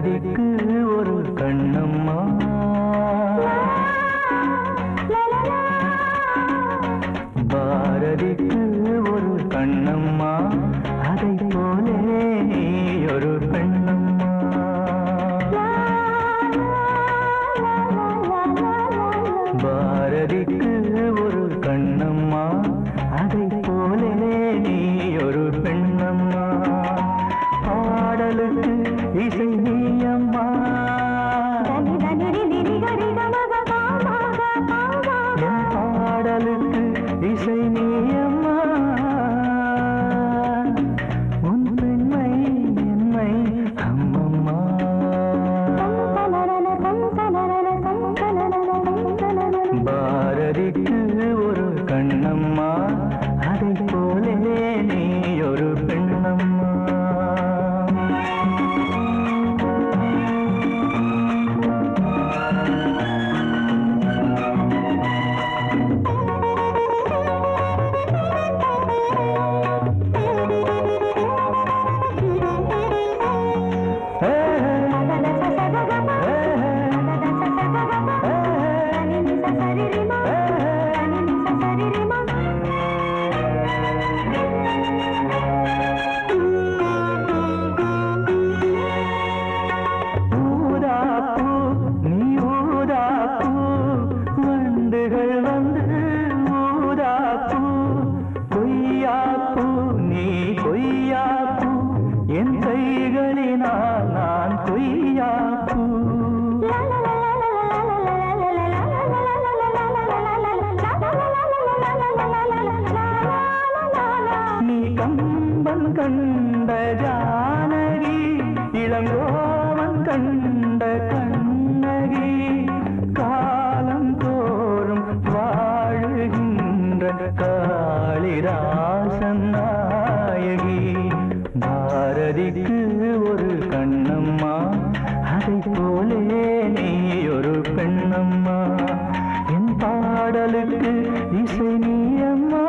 பாரதிக்கு ஒரு கண்ணம்மா பாரதிக்கு ஒரு கண்ணம்மா அதை போலே நீ ஒரு பெண்ணம்மா பாரதிக்கு ஒரு கண்ணம்மா அதை போலே நீ ஒரு பெண்ணம்மா பாடலுக்கு இசை நீயம்மா பாடலுக்கு இசை நீயம்மா உன் பெண்மை என்னை அம்மம்மா பாரதிக்கு ஒரு கண்ணம்மா அதை போலே நீ ஒரு பெண்ணம்மா கண்ட ஜானகி இளங்கோவன் கண்ட கண்ணகி காலம் தோறும் வாழுகின்ற காளிதாசன் நாயகி பாரதிக்கு ஒரு கண்ணம்மா அதை போலே நீ ஒரு பெண்ணம்மா என் பாடலுக்கு இசை நீயம்மா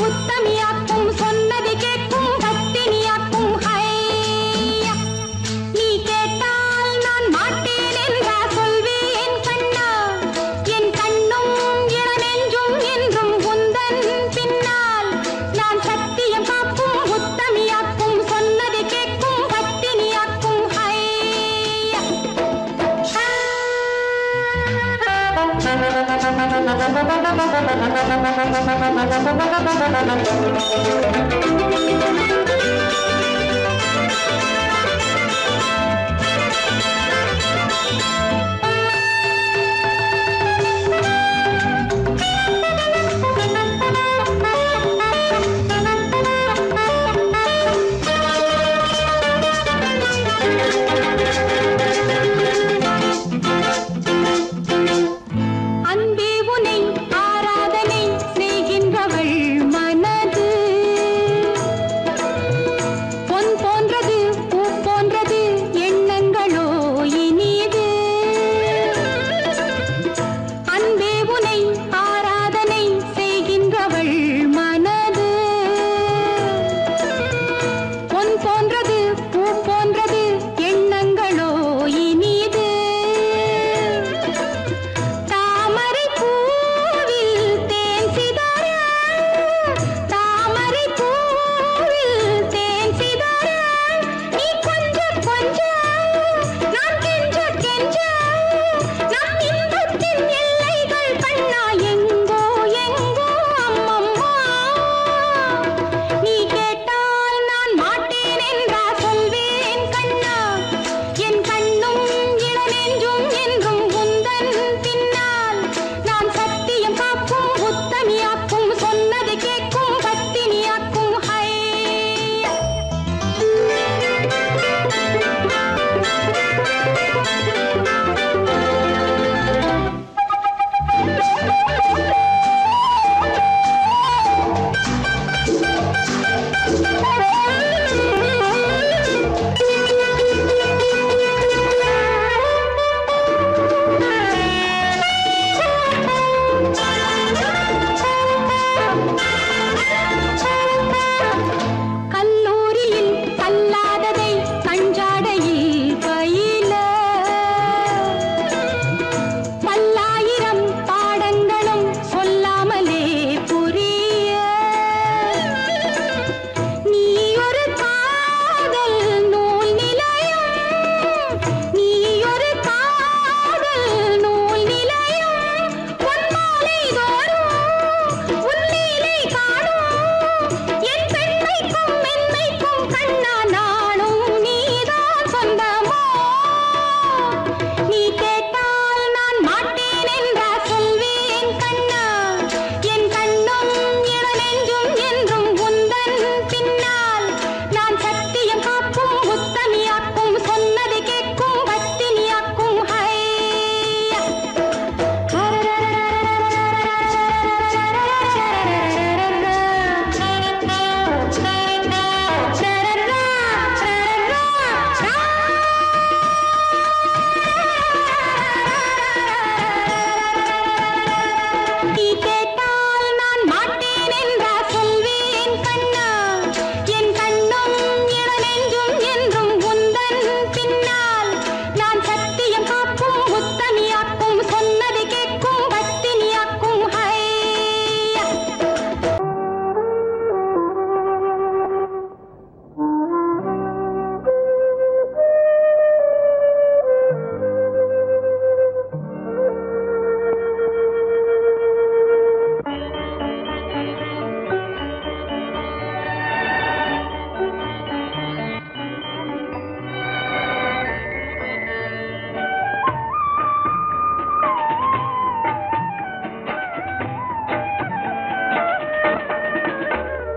உத்தமியாக்கும் சொன்னது கேட்கும் பத்தினியாக்கும் ஹையா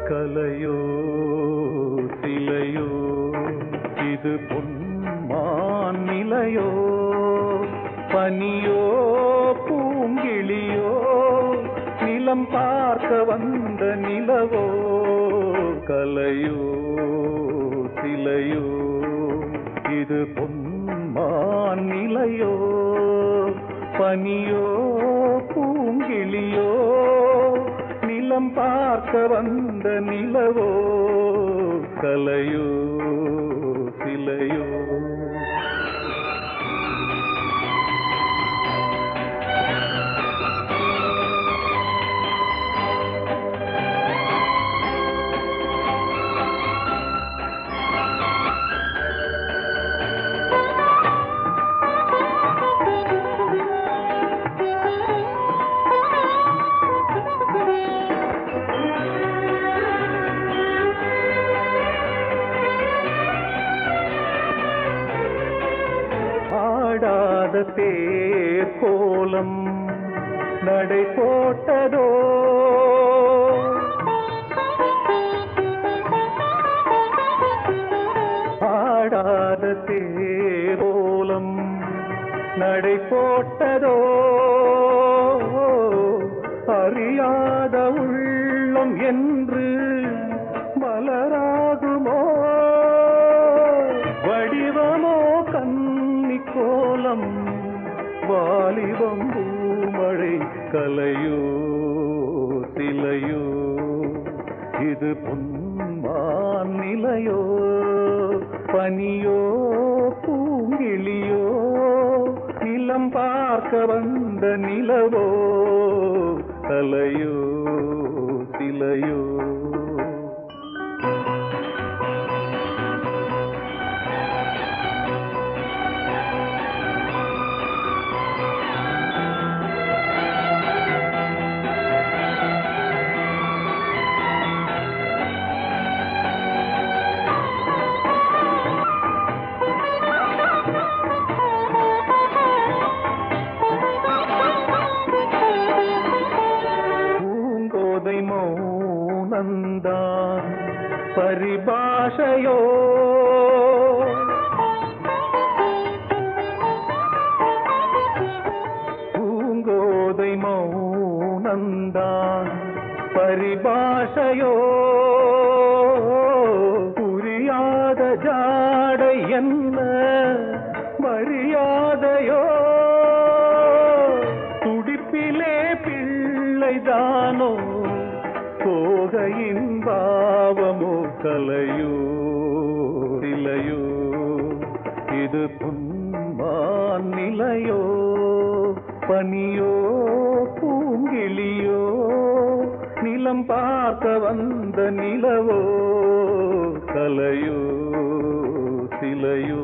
கலையோ சிலையோ இது பொன்மான் நிலையோ பனியோ பூங்கிளியோ நிலம் பார்க்க வந்த நிலவோ கலையோ சிலையோ இது பொன்மான் நிலையோ பனியோ பூங்கிளியோ நிலம் பார்க்க வந்த நிலவோ கலையோ சிலையோ ஆடாத தேர் கோலம் நடை போட்டதோ ஆடாத தேரோலம் நடை போட்டதோ அறியாத உள்ளம் என்று மலராகுமோ வடிவமோ கன்னி கோலம் வாலிபம் பூமழை கலையோ சிலையோ இது பொன்மான் நிலையோ பனியோ பூங்கிளியோ நிலம் பார்க்க வந்த நிலவோ கலையோ சிலையோ மௌனந்தான் பரிபாஷையோ பூங்கோதை மௌனந்தான் பரிபாஷையோ புரியாத ஜாடை என்ன மரியாதையோ துடிப்பிலே பிள்ளைதானோ போகையின் பாவமோ கலையோ சிலையோ இது பொன்மான் நிலையோ பனியோ பூங்கிளியோ நிலம் பார்க்க வந்த நிலவோ கலையோ சிலையோ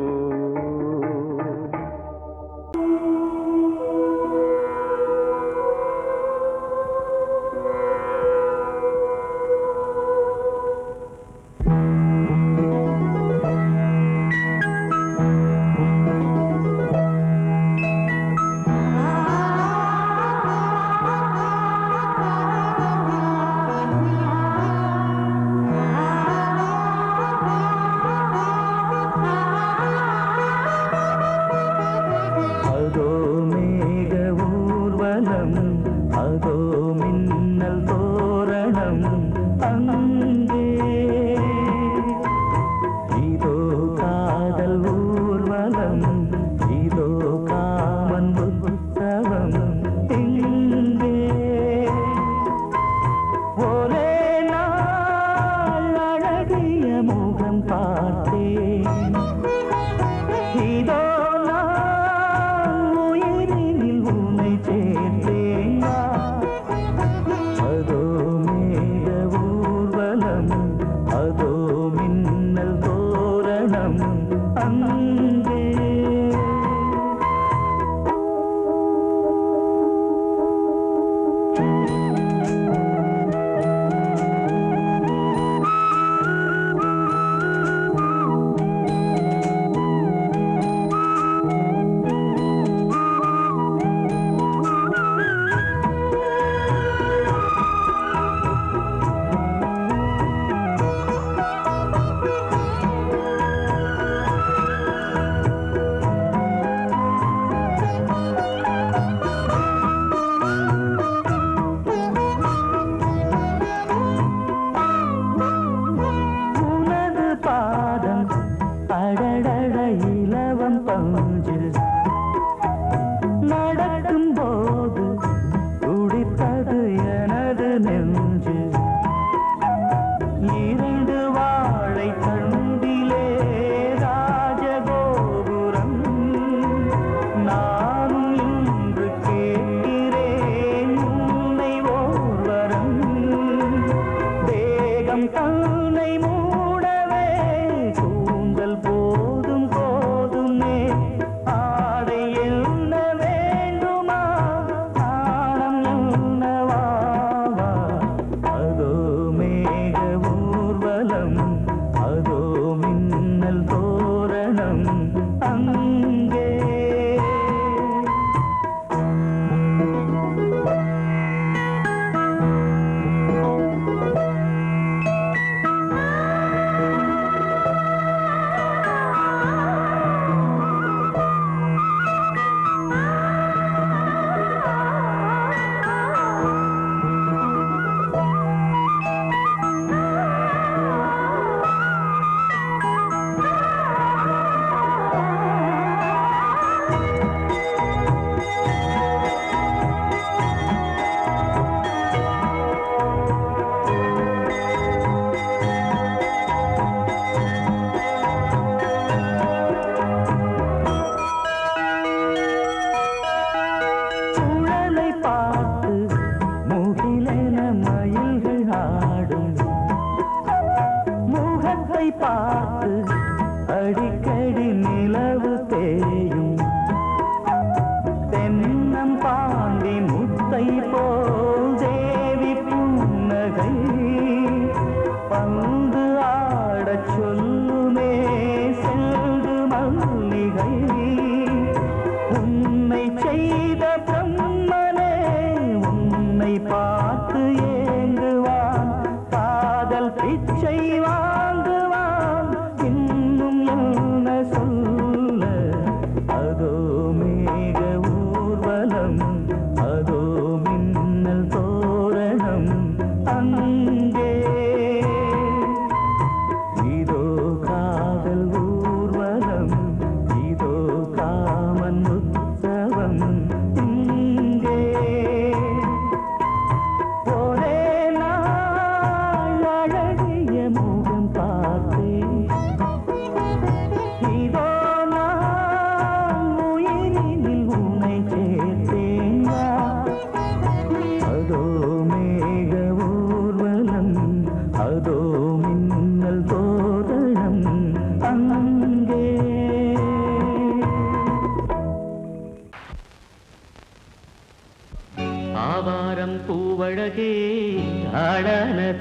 அதோ மின்னல் தோரணம் அங்கே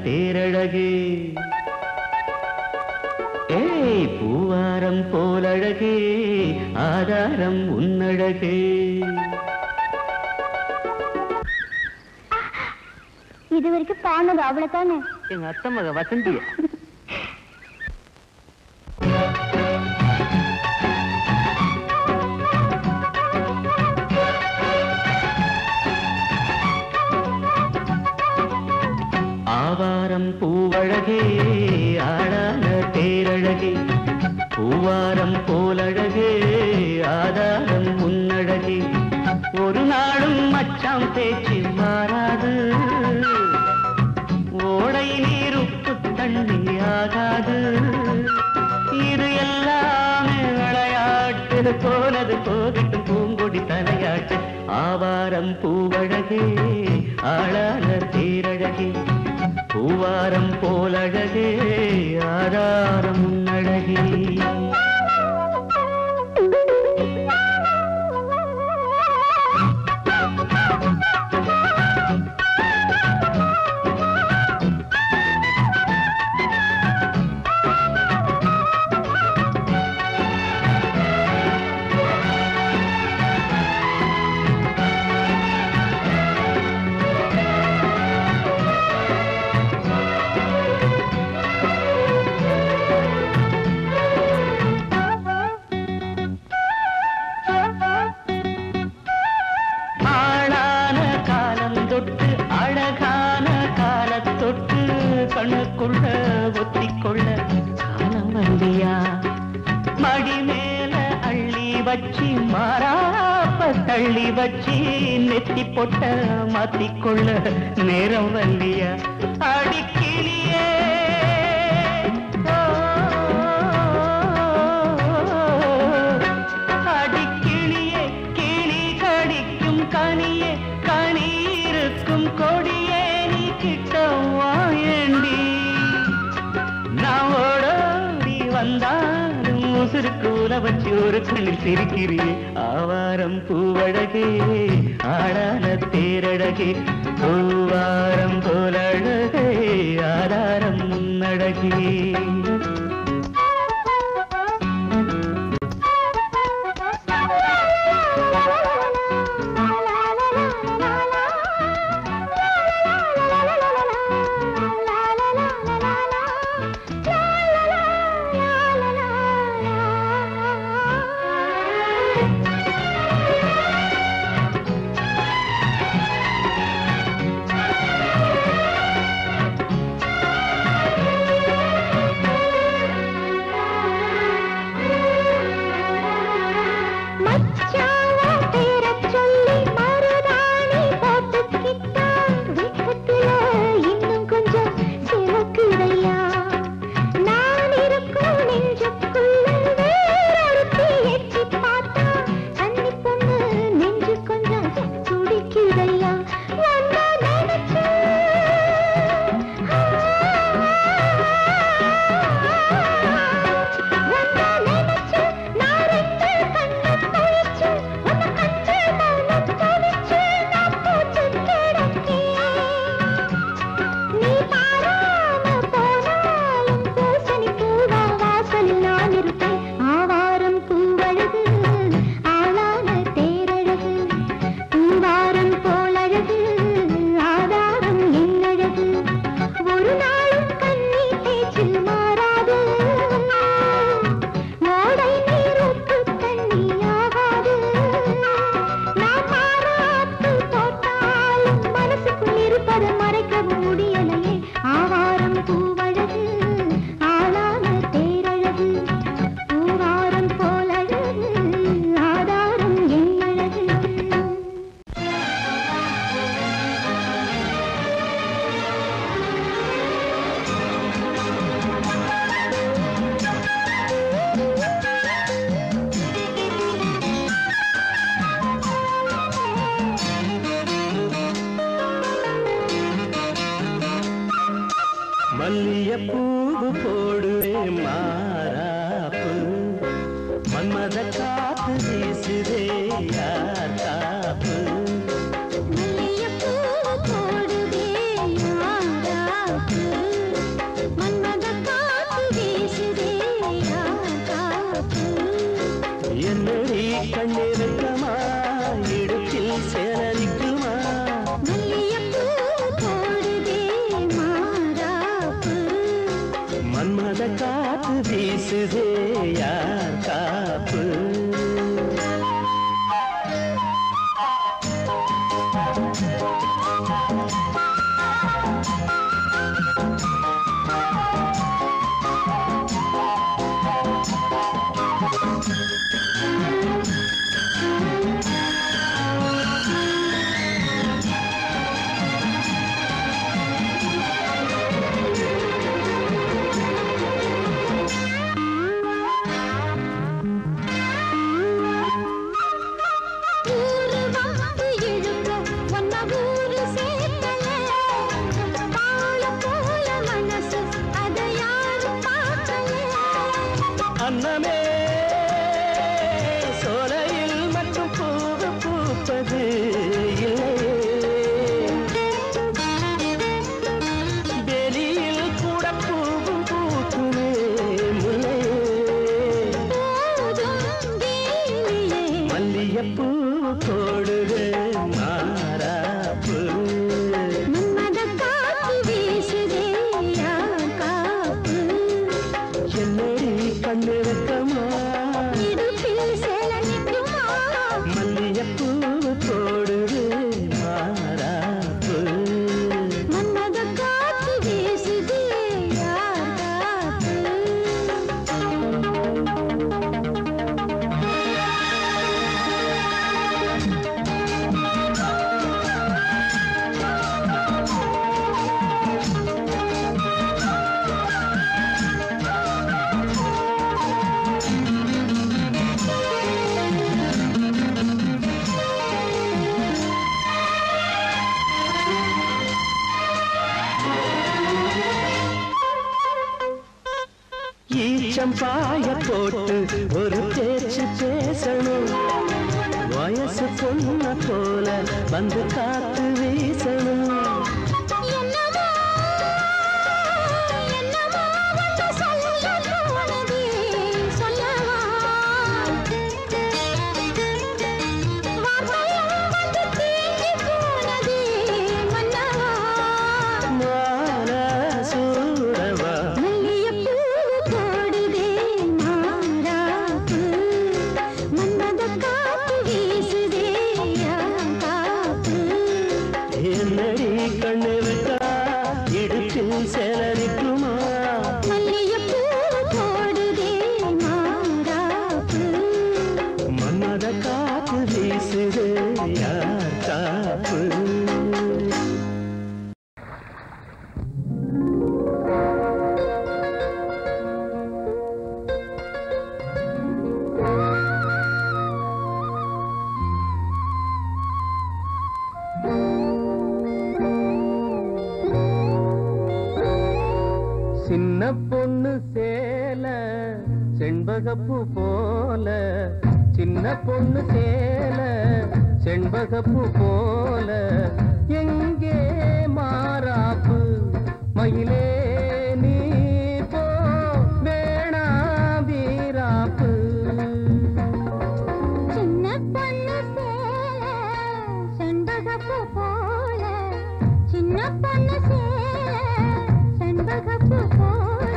தேரழகே ஏய் பூவாரம் போலழகே ஆதாரம் உன்னழகே. இது வரைக்கும் பானது அவ்வளவுதானே. எங்க அத்தை மக வசந்திய ஆவாரம் பூவழகே ஆடான தேரழகே பூவாரம் போலழகே ஆதாரம் உன்னழகே. ஒரு நாளும் மச்சாம் பேச்சு மாறாது ஓடை நீர் உப்பு தண்ணி ஆகாது. இது எல்லாமே விளையாட்டு போனது போகட்டும் பூங்கொடி தலையாட்டு. ஆவாரம் பூவழகே ஆளான தேரழகே பூவாரம் போலழகே ஆதாரம் உன்னழகே. கண்ணுக்குள்ள ஒத்திக்கொள்ள காலம் வந்தியா மடி மேல அள்ளி வச்சி மாறாப்ப தள்ளி வச்சி நெத்தி பொட்ட மாத்திக்கொள்ள நேரம் வந்தியா அடிக்கிளியே. அடிக்கிளியே கிளி கடிக்கும் கனியே கனி இருக்கும் கொடியே நீ கிட்ட வாயண்டி. நான் ஓடோடி வந்தாலும் உசுருக்கு உல வச்சு ஒரு கண்ணில் சிரிக்கிறியே. ஆவாரம் பூவழகே ஆடான தேரழகே பூவாரம் போலழகே ஆதாரம் முன்னழகே. மல்லியப்பூவு போடுவே மாறாப்பு மன்மத காத்து வீசுதே யார் காப்பு. மல்லியப்பூவு போடுவே மாறாப்பு கண்ணே வெக்கமா இடுப்பில் சேலரிக்குமா மல்லிகைப்பூ போடுதே மாறாப்பு மன்மத காத்து வீசுதே யார் காப்பு அன்னமே சோலையில் மட்டும் பூவு பூப்பது இல்லையே வெளியில் கூட பூவும் பூக்குமே முல்லையே மல்லிகைப்பூ போடுது மாறாப்பு கண்ணு வெக்கமா மல்லிகைப்பூ போடுது மாறாப்பு மன்மத காத்து வீசுதே யார் காப்பு ஈச்சம்பாய போட்டு ஒரு பேச்சு பேசணும் வயசு பொண்ணு போல வந்து காத்து வீசணும் கண்ணு வெக்கா இடுப்பில் சேலரிக்குமா மல்லிகைப்பூ போடுதே மாறாப்பு மன்மத காத்து வீசுது யார் காப்பு சின்ன பொண்ணு சேல செண்பகப்பூ போல சின்ன பொண்ணு சேல செண்பகப்பூ போல எங்கே மாறாப்பு மயிலே நீ போ வேணா வீராப்பு சின்ன பொண்ணு சேல செண்பகப்பூ போல சின்ன பொண்ணு சேல செண்பகப்பூ போல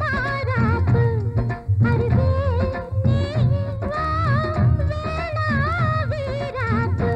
மாறாப்பு அருகே நீ வா வேணா வீராப்பு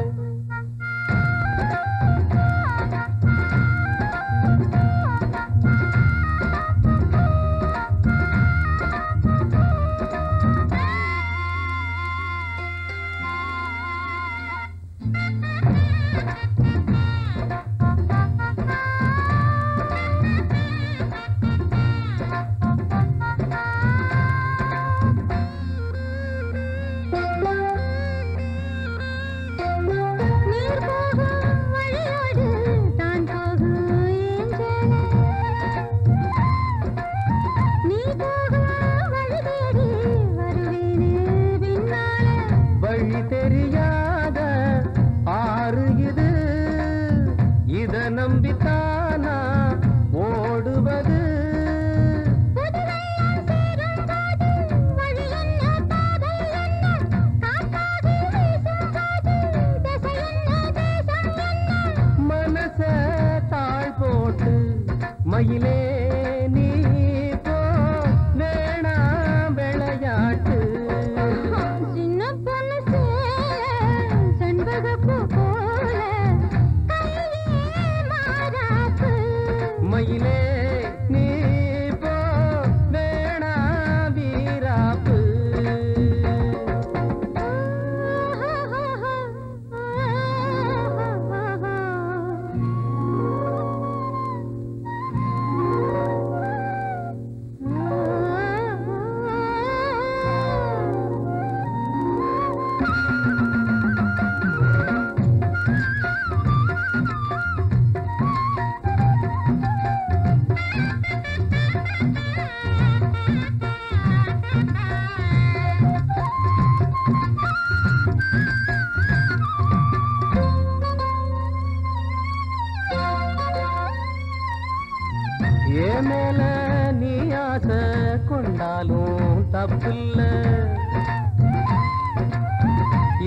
ஒன்றும் தப்பில்ல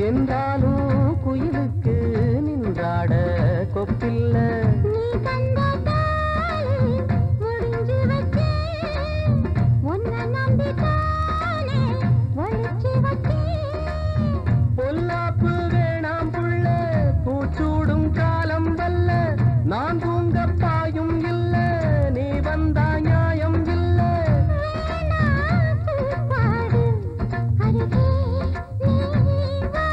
என்றாலும் குயிலுக்கு நின்றாட கொப்பில்ல நீ தந்த தாலி முடிஞ்சு வச்சே உன்னை நம்பித்தானே ஒழிச்சு வச்சே பொல்லாப்பு வேணாம் புள்ள பூச்சூடும் காலம் வல்ல நான் தூங்க பாயும் இல்ல நீ வந்தா நியாயம் இல்ல பாடு அருகே நீ வா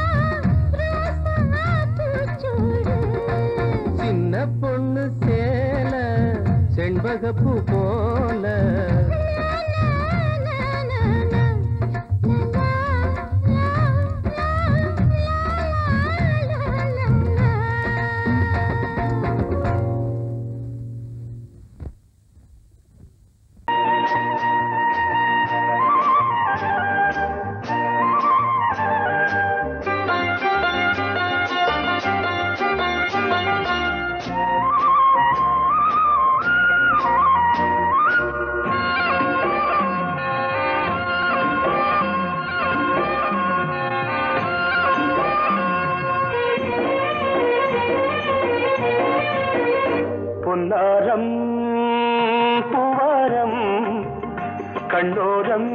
ரோசா பூச்சூடு சின்ன பொண்ணு சேல செண்பகப்பூ போல பொன்னாரம் பூவாரம் கண்ணோரம்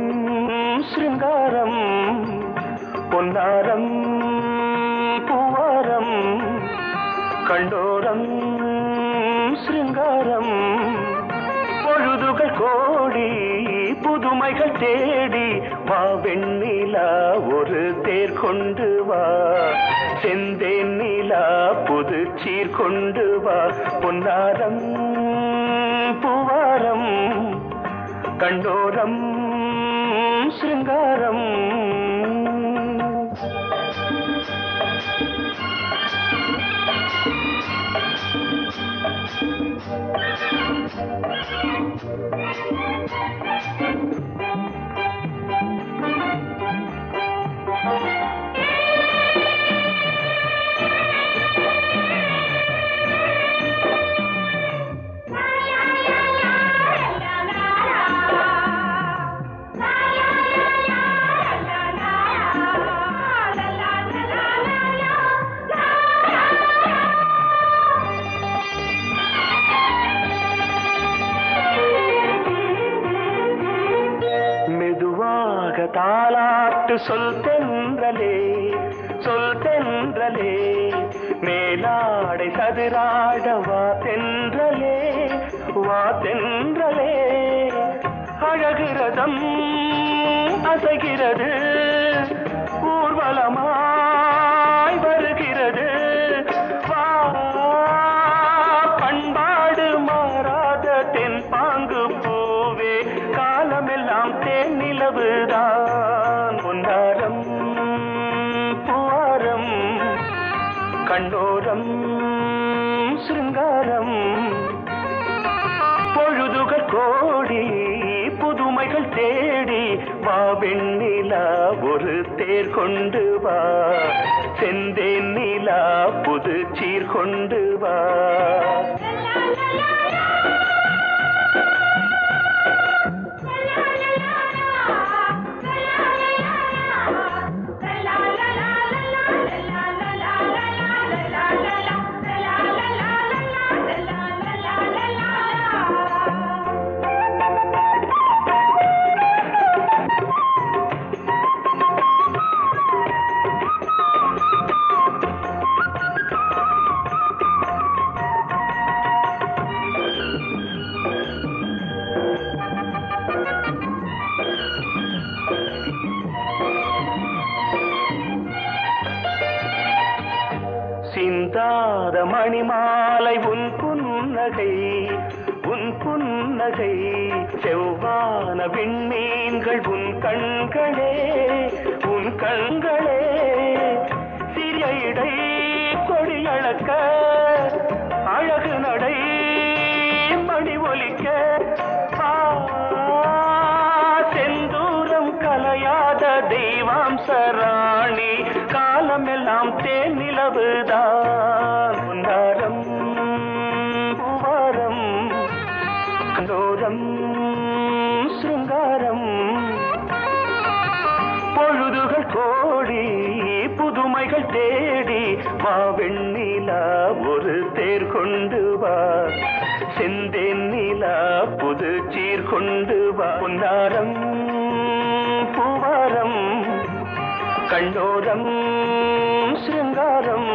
சிருங்காரம் பொன்னாரம் பூவாரம் கண்ணோரம் சிருங்காரம் பொழுதுகள் கோடி புதுமைகள் தேடி வா வெண்ணிலா ஒரு தேர் கொண்டு வா செந்தேன் நிலா புது சீர் கொண்டு வா பொன்னாரம் பூவாரம் கண்டோரம் சிருங்காரம் தாலாட்டு சொல் தென்றலே மேலாடை சதுராட வா தென்றலே அழகிறதம் அசைகிறது ஊர்வலமாய் வருகிறது வா பண்பாடு மாறாத தென் பாங்கு பூவே காலமெல்லாம் தேன் நிலவுதான் பொன்னாரம் பூவாரம் கண்ணோரம் சிருங்காரம் பொழுதுகள் கோடி புதுமைகள் தேடி வா வெண்ணிலா ஒரு தேர் கொண்டு வா செந்தேன் நிலா புது சீர் கொண்டு வா சிந்தாத மணிமாலை உன் புன்னகை செவ்வான விண்மீன்கள் உன் கண்களே சிறிய இடை கொடியளக்க அழகு நடை மணி ஒலிக்க செந்தூரம் கலையாத தெய்வாம்சராணி காலமெல்லாம் தேன் நிலவுதான் பொன்னாரம் பூவாரம் கண்டோரம் சிருங்காரம் கோடி புதுமைகள் தேடி வா வெண்ணிலா ஒரு தேர் கொண்டு வா செந்தேன் நிலா புது சீர் கொண்டு வா பொன்னாரம் பூவாரம் கண்ணோரம் சிருங்காரம்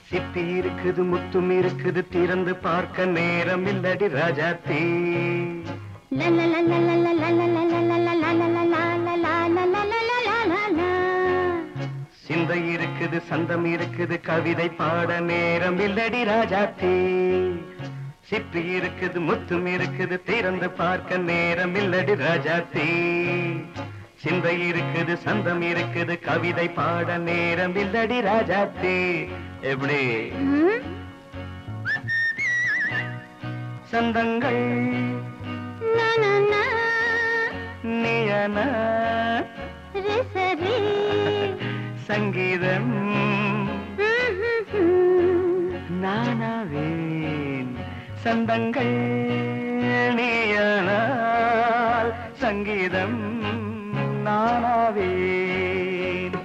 சிப்பி இருக்குது முத்தும் இருக்குது திறந்து பார்க்க நேரம் இல்லடி ராஜாத்தி சிந்தை இருக்குது சந்தம் இருக்குது கவிதை பாட நேரம் இல்லடி ராஜாத்தி சிப்பி இருக்குது முத்தும் இருக்குது திறந்து பார்க்க நேரம் இல்லடி ராஜாத்தி சிந்தை இருக்குது சந்தம் இருக்குது கவிதை பாட நேரம் இல்லடி ராஜாத்தி எப்படி சந்தங்கள் நீயன சங்கீதம் நானாவேன் சந்தங்கள் நீயனால் சங்கீதம் நானாவேன்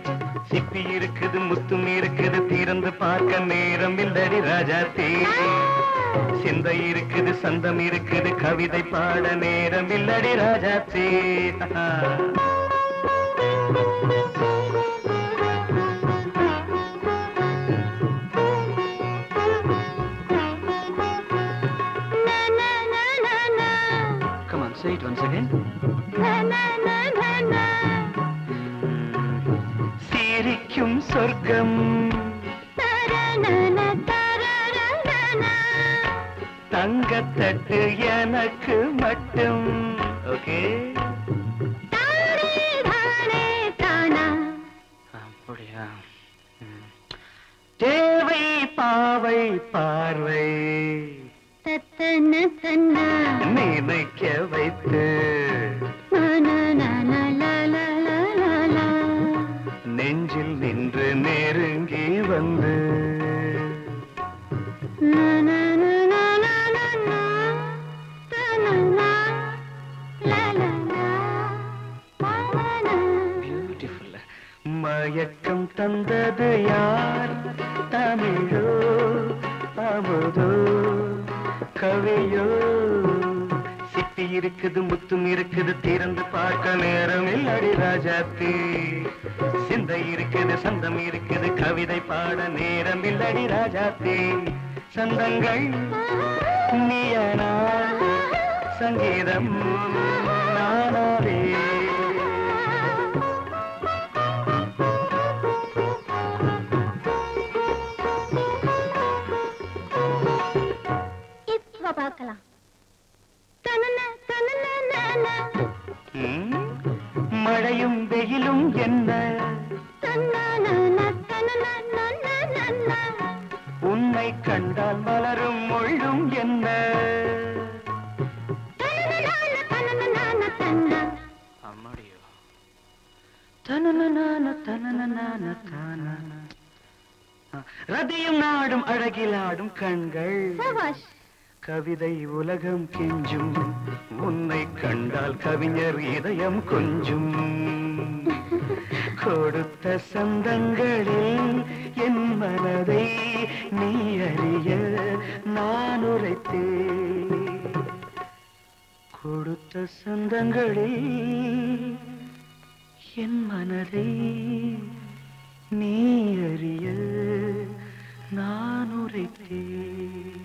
சிப்பி இருக்குது முத்தும் இருக்குது திறந்து பார்க்க நேரம் இல்லடி ராஜாத்தி சிந்தை இருக்குது சந்தம் இருக்குது கவிதை பாட நேரம் இல்லடி Rajathi Come on, say it once again. சிரிக்கும் சொர்க்கம் தங்கத்தட்டு எனக்கு மட்டும் ஓகே அப்படியா தேவை பாவை பார்வை நினைக்க வைத்து நெஞ்சில் நின்று நெருங்கி வந்து பியூட்டிஃபுல் மயக்கம் தந்தது யார் தமிழோ அமுதோ கவியோ சிப்பி இருக்குது முத்தும் இருக்குது திறந்து பார்க்க நேரம் இல்லடி ராஜாத்தி சிந்தை இருக்குது சந்தம் இருக்குது கவிதை பாட நேரம் இல்லடி ராஜாத்தி சந்தங்கள் நீயனா சங்கீதம் நானாவே இப்ப பார்க்கலாம் மழையும் வெயிலும் என்ன உன்னை கண்டால் மலரும் மொழியும் என்ன அம்மாடியோ ரதியும் நாடும் அழகிலாடும் கண்கள் கவிதை உலகம் கெஞ்சும் உன்னை கண்டால் கவிஞர் இதயம் கொஞ்சும் கொடுத்த சந்தங்களில் என் மனதை நீ அறிய நான் உரைத்தேன் கொடுத்த சந்தங்களில் என் மனதை நீ அறிய நான் உரைத்தேன்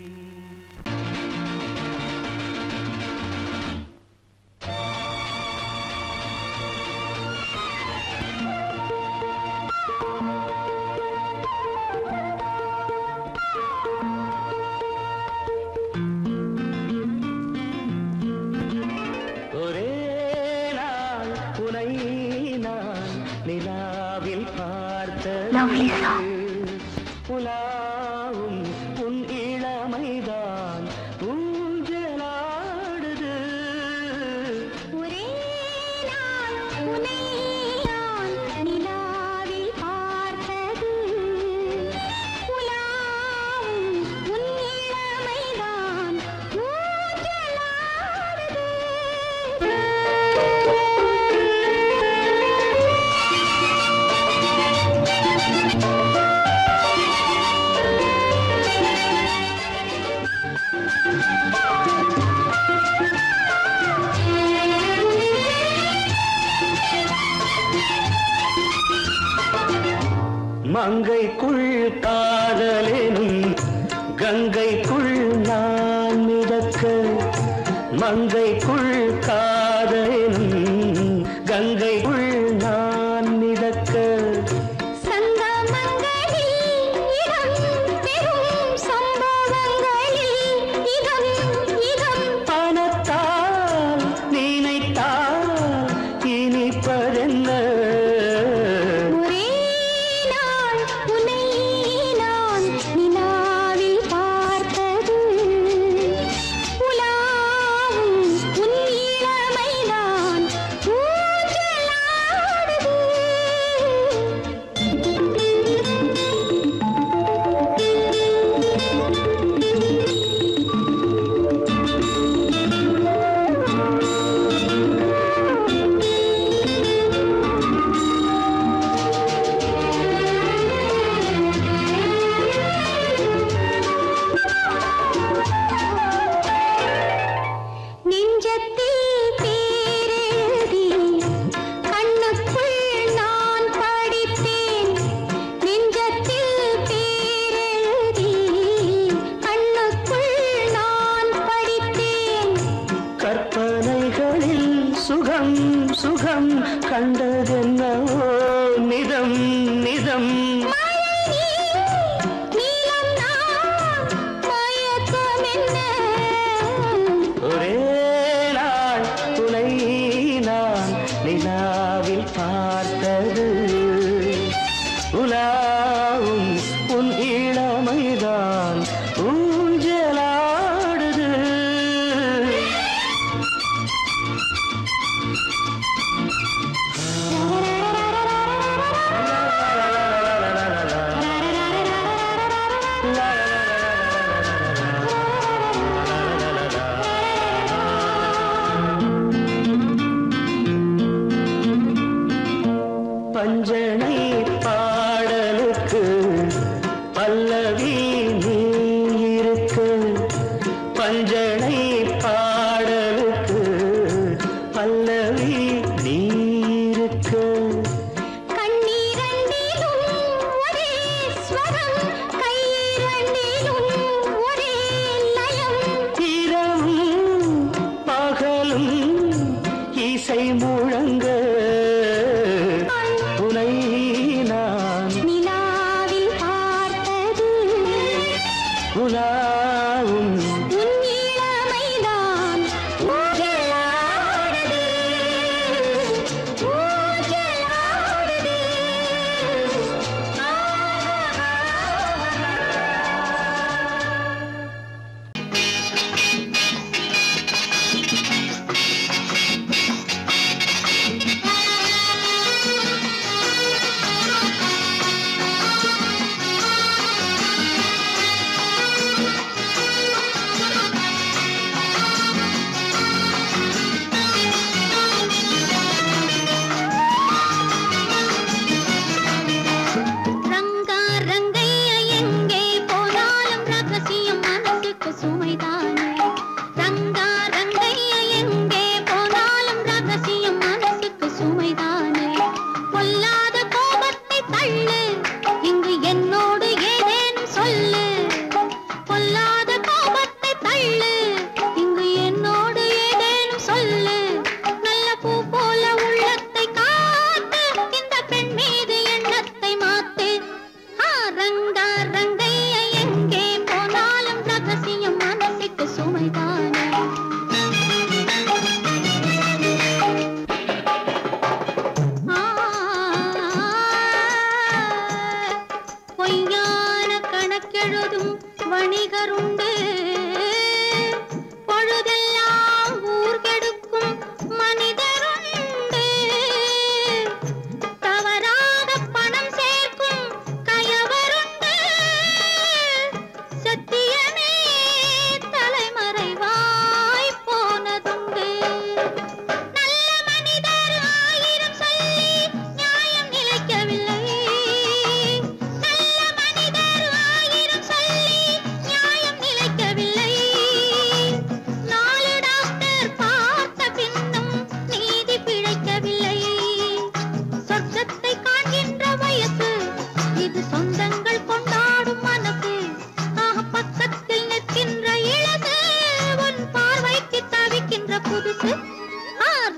lovely song. உலாவும் உன் இளமைதான் ஊஞ்சலாடுது. ஒரே நாள் உன்னை நான் நிலாவில் பார்த்தது. உலாவும் உன் இளமைதான் ஊஞ்சலாடுது. மங்கைக்குள் காதலெனும் கங்கைக்குள் நான் மிதக்க. மங்கைக்குள் காதலெனும் கங்கைக்குள் நான் மிதக்க. சங்கமங்களில் இடம் பெறும் சம்பவங்களில் இதம் இதம் பணத்தால் நினைத்தால் இனிப்பதென்ன. ஒரே நாள் உன்னை நான் நிலாவில் பார்த்தது. உலாவும் உன் இளமைதான் ஊஞ்சலாடுது. நெஞ்சத்தில் பேரெழுதி கண்ணுக்குள் நான் படித்தேன். நெஞ்சத்தில் பேரெழுதி கண்ணுக்குள் நான் படித்தேன். கற்பனைகளில் சுகம் சுகம் கண்டதென்னவோ நிதம் நிதம். நீலம் நான் மயக்கம் என்ன. ஒரே நாள் துணை நான் நிலாவில் பார்த்தது. உலாவும் உன் இளமைதான் ஊஞ்சலாடுது. பஞ்சனை பாடலுக்கு பல்லவி நீ இருக்க. பஞ்சனை பாடலுக்கு பல்லவி நீ இருக்க. கண்ணீரண்டிலும் ஒரே ஸ்வரம், கையிரண்டிலும் ஒரே லயம். இரவும் பகலும் இசை முழங்க. உனை நான் நிலாவில் பார்த்தது. உலாவும் உன் இளமைதான் ஊஞ்சலாடுது. ஊஞ்சலாடுது.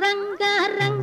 ரங்க ரங்க